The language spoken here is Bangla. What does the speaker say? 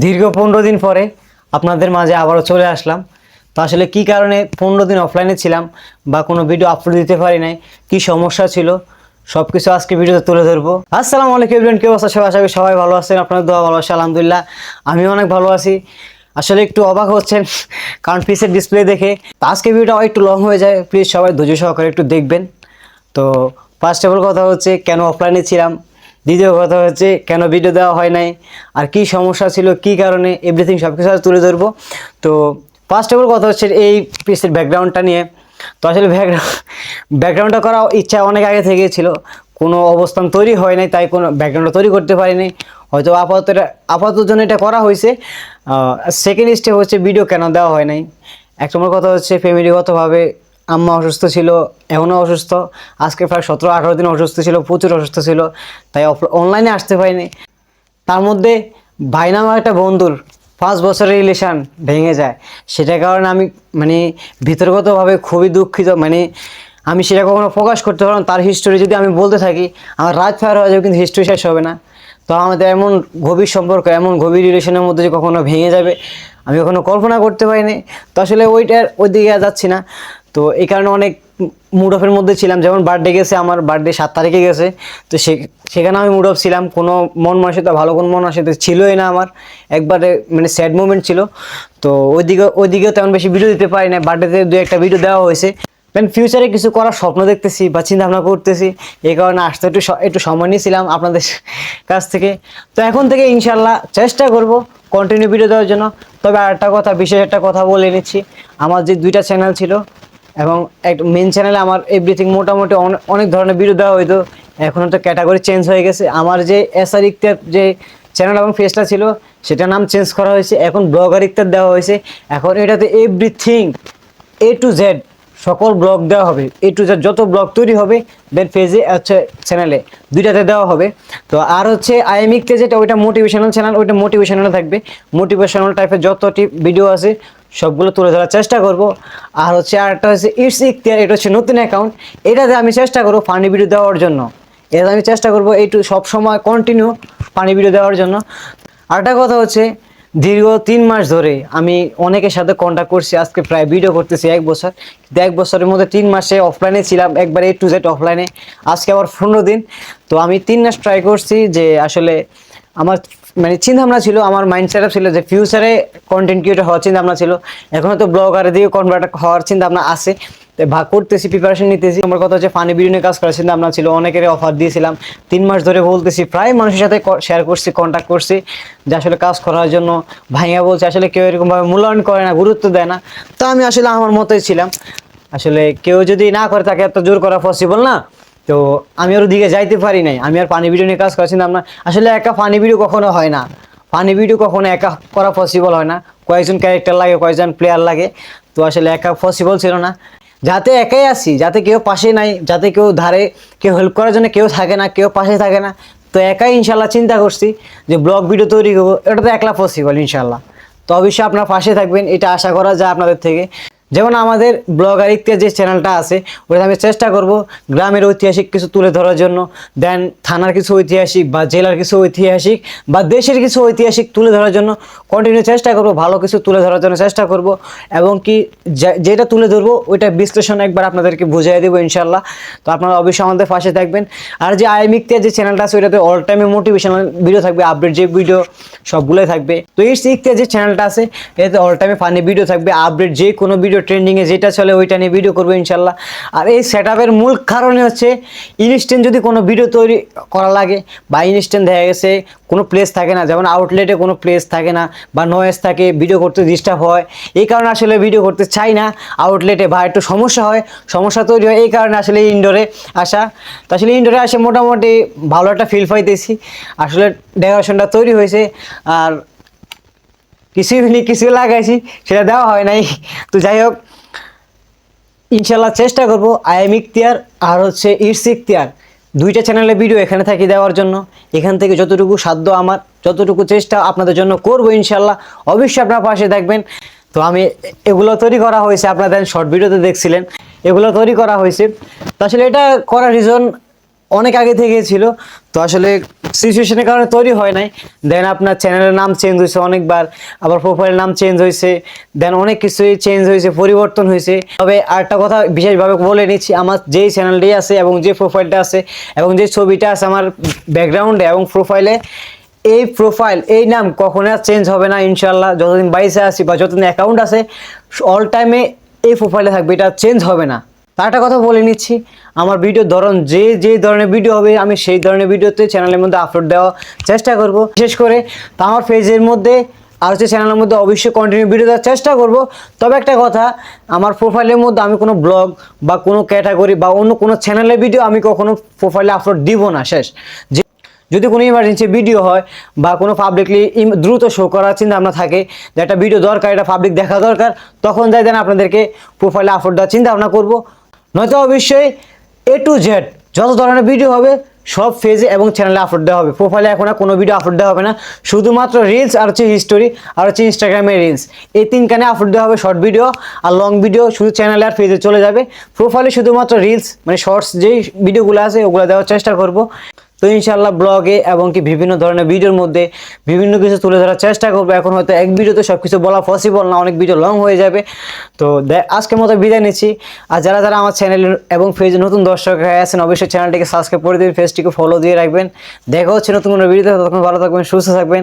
দীর্ঘ 15 দিন পরে আপনাদের মাঝে আবারও চলে আসলাম। তো আসলে কী কারণে 15 দিন অফলাইনে ছিলাম বা কোনো ভিডিও আপলোড দিতে পারি নাই, কী সমস্যা ছিল, সব কিছু আজকে ভিডিওতে তুলে ধরবো। আসসালামু আলাইকুম এভরিওয়ান, কেউ আছে সবাই? আশা করি সবাই ভালো আছেন, আপনাদের দোয়া ভালো আছে, আলহামদুলিল্লাহ আমিও অনেক ভালো আছি। আসলে একটু অবাক হচ্ছেন কারণ পিসের ডিসপ্লে দেখে। তো আজকে ভিডিওটা একটু লং হয়ে যায়, প্লিজ সবাই ধৈর্য সহকারে একটু দেখবেন। তো ফার্স্ট অফ অল কথা হচ্ছে কেন অফলাইনে ছিলাম, দ্বিতীয় কথা হচ্ছে কেন ভিডিও দেওয়া হয় নাই, আর কি সমস্যা ছিল, কি কারণে, এভরিথিং সব কিছু তুলে ধরবো। তো ফার্স্ট অফ অল কথা হচ্ছে এই পিসের ব্যাকগ্রাউন্ডটা নিয়ে। তো আসলে ব্যাকগ্রাউন্ডটা করার ইচ্ছা অনেক আগে থেকে ছিল, কোনো অবস্থান তৈরি হয় নাই, তাই কোনো ব্যাকগ্রাউন্ডটা তৈরি করতে পারিনি। হয়তো আপাতত জন্য এটা করা হয়েছে। সেকেন্ড স্টেপ হচ্ছে ভিডিও কেন দেওয়া হয় নাই। এক নম্বর কথা হচ্ছে ফ্যামিলিগতভাবে আম্মা অসুস্থ ছিল, এখনও অসুস্থ, আজকে প্রায় 17-18 দিন অসুস্থ ছিল, প্রচুর অসুস্থ ছিল, তাই অনলাইনে আসতে পারিনি। তার মধ্যে ভাই নামে একটা বন্ধুর 5 বছরের রিলেশান ভেঙে যায়, সেটার কারণে আমি ভিতরগতভাবে খুবই দুঃখিত। আমি সেটা কখনো প্রকাশ করতে পারলাম। তার হিস্টোরি যদি আমি বলতে থাকি আমার রাত ফায়ার হয়ে যাবে, কিন্তু হিস্টোরি শেষ হবে না। তো আমাদের এমন গভীর সম্পর্ক, এমন গভীর রিলেশনের মধ্যে যে কখনো ভেঙে যাবে আমি কখনো কল্পনা করতে পারিনি। তো আসলে ওই দিকে যাচ্ছি না। তো এই কারণে অনেক মুড অফের মধ্যে ছিলাম। যেমন বার্থডে গেছে, আমার বার্থডে 7 তারিখে গেছে। তো সেখানে আমি মুড অফ ছিলাম, কোনো মন মানসিকতা ভালো কোনো মন মানসিকতা ছিলই না আমার, একবারে স্যাড মোমেন্ট ছিল। তো ওইদিকেও তেমন বেশি ভিডিও দিতে পারি না। বার্থডেতে 2-1টা ভিডিও দেওয়া হয়েছে। ফিউচারে কিছু করার স্বপ্ন দেখতেছি বা চিন্তা ভাবনা করতেছি, এই কারণে আসতে একটু সময় নিয়েছিলাম আপনাদের কাছ থেকে। তো এখন থেকে ইনশাল্লাহ চেষ্টা করব কন্টিনিউ ভিডিও দেওয়ার জন্য। তবে আরেকটা কথা, বিশেষ একটা কথা বলে নিচ্ছি, আমার যে 2টা চ্যানেল ছিল এবং একটা মেন চ্যানেলে আমার এভরিথিং মোটামুটি অনেক ধরনের ভিডিও দেওয়া হইতো। এখন তো ক্যাটাগরি চেঞ্জ হয়ে গেছে। আমার যে এসআর ইখতিয়ার যে চ্যানেল এবং ফেসটা ছিল সেটার নাম চেঞ্জ করা হয়েছে, এখন ব্লগার ইখতিয়ার দেওয়া হয়েছে। এখন এটাতে এভরিথিং A to Z সকল ব্লগ দেওয়া হবে। A to Z যত ব্লগ তৈরি হবে দেন পেজে হচ্ছে চ্যানেলে 2টাতে দেওয়া হবে। তো আর হচ্ছে আইএমইকতে যেটা, ওইটা মোটিভেশনাল চ্যানেল, ওইটা মোটিভেশনাল থাকবে। মোটিভেশনাল টাইপের যতটি ভিডিও আছে সবগুলো তুলে ধরার চেষ্টা করব। আর হচ্ছে আরেকটা হচ্ছে ইটস ইখতিয়ার, এটা হচ্ছে নতুন অ্যাকাউন্ট। এটাতে আমি চেষ্টা করবো ফানি ভিডিও দেওয়ার জন্য। এটাতে আমি চেষ্টা করবো একটু সবসময় কন্টিনিউ ফানি ভিডিও দেওয়ার জন্য। আরেকটা কথা হচ্ছে দীর্ঘ 3 মাস ধরে আমি অনেকের সাথে কন্ট্যাক্ট করছি, আজকে প্রায় ভিডিও করতেছি 1 বছর। 1 বছরের মধ্যে 3 মাসে অফলাইনে ছিলাম, একবার A to Z অফলাইনে, আজকে আবার 15 দিন। তো আমি 3 মাস ট্রাই করছি যে আসলে আমার চিন্তাভাবনা ছিল, আমার মাইন্ড সেট আপ ছিল যে ফিউচারে কন্টেন্ট ক্রিয়েটর হওয়ার চিন্তাভাবনা ছিল। এখনও তো ব্লগারের দিকে কনভার্ট হওয়ার চিন্তাভাবনা আছে, ভাগ করতেছি, প্রিপারেশন নিতেছি। আমার কথা হচ্ছে ফানি ভিডিও নিয়ে কাজ করার চিন্তা ভাবনা ছিল, অনেকের অফার দিয়েছিলাম। 3 মাস ধরে বলতেছি, প্রায় মানুষের সাথে শেয়ার করছি, কন্ট্যাক্ট করছি যে আসলে কাজ করার জন্য। ভাইয়া বলছে আসলে কেউ এরকমভাবে মূল্যায়ন করে না, গুরুত্ব দেয় না। তো আমি আসলে আমার মতোই ছিলাম, আসলে কেউ যদি না করে তাকে এত জোর করা পসিবল না। তো আমি ওর দিকে যাইতে পারি নাই, আমি আর ফানি ভিডিও নিয়ে কাজ করার চিন্তা ভাবনা। আসলে একা ফানি ভিডিও কখনো হয় না, ফানি ভিডিও কখনো একা করা পসিবল হয় না, কয়েকজন ক্যারেক্টার লাগে, কয়েকজন প্লেয়ার লাগে। তো আসলে একা পসিবল ছিল না। যাতে একাই আসি, যাতে কেউ পাশে নাই, যাতে কেউ ধারে, কেউ হেল্প করার জন্য কেউ থাকে না, কেউ পাশে থাকে না। তো একাই ইনশাল্লাহ চিন্তা করছি যে ব্লগ ভিডিও তৈরি করবো, এটা তো একলা পসিবল ইনশাল্লাহ। তো অবশ্যই আপনার পাশে থাকবেন, এটা আশা করা যায় আপনাদের থেকে। যেমন আমাদের ব্লগার ইখতিয়ার যে চ্যানেলটা আছে, ওটা আমি চেষ্টা করব গ্রামের ঐতিহাসিক কিছু তুলে ধরার জন্য, দেন থানার কিছু ঐতিহাসিক বা জেলার কিছু ঐতিহাসিক বা দেশের কিছু ঐতিহাসিক তুলে ধরার জন্য কন্টিনিউ চেষ্টা করব, ভালো কিছু তুলে ধরার জন্য চেষ্টা করব। এবং কি যেটা তুলে ধরবো ওইটা বিশ্লেষণ একবার আপনাদেরকে বুঝিয়ে দেবো ইনশাল্লাহ। তো আপনারা অবশ্যই আমাদের পাশে থাকবেন। আর যে আইএম ইখতিয়ার যে চ্যানেলটা আছে ওইটাতে অল টাইমে মোটিভেশনাল ভিডিও থাকবে, আপডেট যে ভিডিও সবগুলোই থাকবে। তো এই ইখতিয়ার যে চ্যানেলটা আছে এতে অল টাইমে ফানি ভিডিও থাকবে, আপডেট যে কোনো ভিডিও ট্রেন্ডিংয়ে যেটা চলে ওইটা নিয়ে ভিডিও করবো ইনশাল্লাহ। আর এই সেট আপের মূল কারণে হচ্ছে ইনস্ট্যান্ট যদি কোনো ভিডিও তৈরি করা লাগে বা ইনস্ট্যান্ট দেখা গেছে কোনো প্লেস থাকে না, যেমন আউটলেটে কোনো প্লেস থাকে না বা নয়েজ থাকে, ভিডিও করতে ডিস্টার্ব হয়, এই কারণে আসলে ভিডিও করতে চাই না আউটলেটে, বা একটু সমস্যা হয়, সমস্যা তৈরি হয়, এই কারণে আসলে ইনডোরে আসা। তো আসলে ইনডোরে আসে মোটামুটি ভালো একটা ফিল পাইতেছি, আসলে ডেকোরেশনটা তৈরি হয়েছে। আর কিছু লাগাইছি সেটা দেওয়া হয় নাই। তো যাই হোক ইনশাল্লাহ চেষ্টা করব আইএম ইখতিয়ার আর হচ্ছে ইটস ইখতিয়ার 2টা চ্যানেলের ভিডিও এখানে থাকি দেওয়ার জন্য। এখান থেকে যতটুকু সাধ্য আমার, যতটুকু চেষ্টা আপনাদের জন্য করব ইনশাল্লাহ। অবশ্যই আপনার পাশে থাকবেন। তো আমি এগুলো তৈরি করা হয়েছে, আপনাদের শর্ট ভিডিওতে দেখছিলেন, এগুলো তৈরি করা হয়েছে। তো আসলে এটা করার রিজন অনেক আগে থেকে ছিল, তো আসলে সিচুয়েশনের কারণে তৈরি হয় নাই। দেন আপনার চ্যানেলের নাম চেঞ্জ হয়েছে অনেকবার, আবার প্রোফাইলের নাম চেঞ্জ হয়েছে, দেন অনেক কিছুই চেঞ্জ হয়েছে, পরিবর্তন হয়েছে। তবে আরেকটা কথা বিশেষভাবে বলে নিচ্ছি, আমার যেই চ্যানেলটি আছে এবং যে প্রোফাইলটা আছে এবং যে ছবিটা আছে আমার ব্যাকগ্রাউন্ডে এবং প্রোফাইলে, এই প্রোফাইল এই নাম কখনো আর চেঞ্জ হবে না ইনশাল্লাহ। যতদিন বাইসে আছি বা যতদিন অ্যাকাউন্ট আছে অল টাইমে এই প্রোফাইলে থাকবে, এটা চেঞ্জ হবে না। তার একটা কথা বলে নিচ্ছি, আমার ভিডিও ধরন যে ধরনের ভিডিও হবে আমি সেই ধরনের ভিডিওতে চ্যানেলের মধ্যে আপলোড দেওয়ার চেষ্টা করব। বিশেষ করে তা আমার পেজের মধ্যে আর হচ্ছে চ্যানেলের মধ্যে অবশ্যই কন্টিনিউ ভিডিও দেওয়ার চেষ্টা করব। তবে একটা কথা, আমার প্রোফাইলের মধ্যে আমি কোনো ব্লগ বা কোনো ক্যাটাগরি বা অন্য কোনো চ্যানেলের ভিডিও আমি কখনো প্রোফাইলে আপলোড দিব না। শেষ, যদি কোনো ইমার্জেন্সি ভিডিও হয় বা কোনো পাবলিকলি দ্রুত শো করার চিন্তা ভাবনা থাকে যে একটা ভিডিও দরকার, এটা পাবলিক দেখা দরকার, তখন যাই দেন আপনাদেরকে প্রোফাইলে আপলোড দেওয়ার চিন্তা ভাবনা করবো। নয়তো অবশ্যই A to Z যত ধরনের ভিডিও হবে সব ফেজে এবং চ্যানেলে আপলোড দেওয়া হবে। প্রোফাইলে এখন আর কোনো ভিডিও আপলোড দেওয়া হবে না, শুধুমাত্র রিলস আর হচ্ছে হিস্টোরি আর হচ্ছে ইনস্টাগ্রামে রিলস, এই তিনখানে আপলোড দেওয়া হবে। শর্ট ভিডিও আর লং ভিডিও শুধু চ্যানেলে আর পেজে চলে যাবে। প্রোফাইলে শুধুমাত্র রিলস মানে শর্টস যেই ভিডিওগুলো আছে ওগুলো দেওয়ার চেষ্টা করব। তো ইনশাআল্লাহ ব্লগে এবং কি বিভিন্ন ধরনের ভিডিওর মধ্যে বিভিন্ন কিছু তুলে ধরার চেষ্টা করবো। এখন হয়তো এক ভিডিওতে সব কিছু বলা পসিবল না, অনেক ভিডিও লং হয়ে যাবে। তো আজকের মতো বিদায় নিচ্ছি। আর যারা যারা আমার চ্যানেল এবং পেজে নতুন দর্শক হয়ে আছেন অবশ্যই চ্যানেলটিকে সাবস্ক্রাইব করে দেবেন, পেজটিকে ফলো দিয়ে রাখবেন। দেখা হচ্ছে নতুন কোনো ভিডিওতে, ততক্ষণ ভালো থাকবেন, সুস্থ থাকবেন।